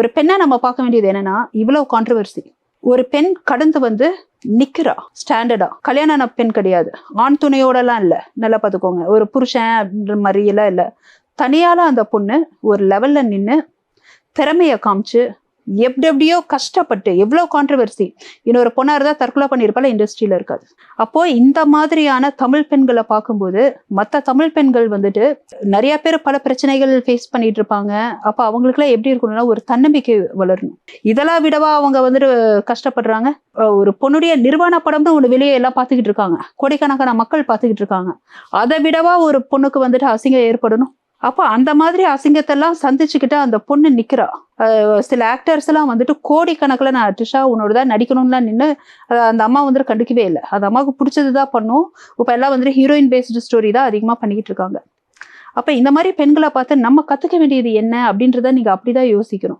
ஒரு பெண்ணை நம்ம பார்க்க வேண்டியது என்னன்னா, இவ்வளவு கான்ட்ரவர்சி. ஒரு பெண் கடந்து வந்து நிக்கிறா ஸ்டாண்டர்டா. கல்யாண பெண் கிடையாது, ஆண் துணையோட எல்லாம் இல்ல, நல்லா பாத்துக்கோங்க. ஒரு புருஷன் அப்படின்ற மாதிரி எல்லாம் இல்ல. தனியால அந்த பொண்ணு ஒரு லெவல்ல நின்னு திறமைய காமிச்சு எப்படியோ கஷ்டப்பட்டு, எவ்வளவு கான்ட்ரவர்சி. இன்னொரு பொண்ணா இருந்தா தற்கொலை பண்ணிருப்பால, இண்டஸ்ட்ரியில இருக்காது. அப்போ இந்த மாதிரியான தமிழ் பெண்களை பார்க்கும்போது மத்த தமிழ் பெண்கள் வந்துட்டு நிறைய பேர் பல பிரச்சனைகள் ஃபேஸ் பண்ணிட்டு இருப்பாங்க. அப்ப அவங்களுக்கு எல்லாம் எப்படி இருக்கணும்னா, ஒரு தன்னம்பிக்கை வளரணும். இதெல்லாம் விடவா அவங்க வந்துட்டு கஷ்டப்படுறாங்க? ஒரு பொண்ணுடைய நிர்வாண படம்னு ஒண்ணு வெளியே எல்லாம் பாத்துக்கிட்டு இருக்காங்க, கோடிக்கணக்கான மக்கள் பாத்துக்கிட்டு இருக்காங்க. அதை விடவா ஒரு பொண்ணுக்கு வந்துட்டு அசிங்கம் ஏற்படணும்? அப்போ அந்த மாதிரி அசிங்கத்தெல்லாம் சந்திச்சுக்கிட்டு அந்த பொண்ணு நிக்கிறா. சில ஆக்டர்ஸ் எல்லாம் வந்துட்டு கோடிக்கணக்கில் நான் ட்ரிஷா உன்னோடதான் நடிக்கணும்லாம் நின்று அந்த அம்மா வந்துட்டு கண்டுக்கவே இல்லை. அந்த அம்மாவுக்கு பிடிச்சதுதான் பண்ணும். இப்போ எல்லாம் வந்துட்டு ஹீரோயின் பேஸ்டு ஸ்டோரி தான் அதிகமா பண்ணிக்கிட்டு இருக்காங்க. அப்ப இந்த மாதிரி பெண்களை பார்த்து நம்ம கத்துக்க வேண்டியது என்ன அப்படின்றத நீங்க அப்படிதான் யோசிக்கணும்.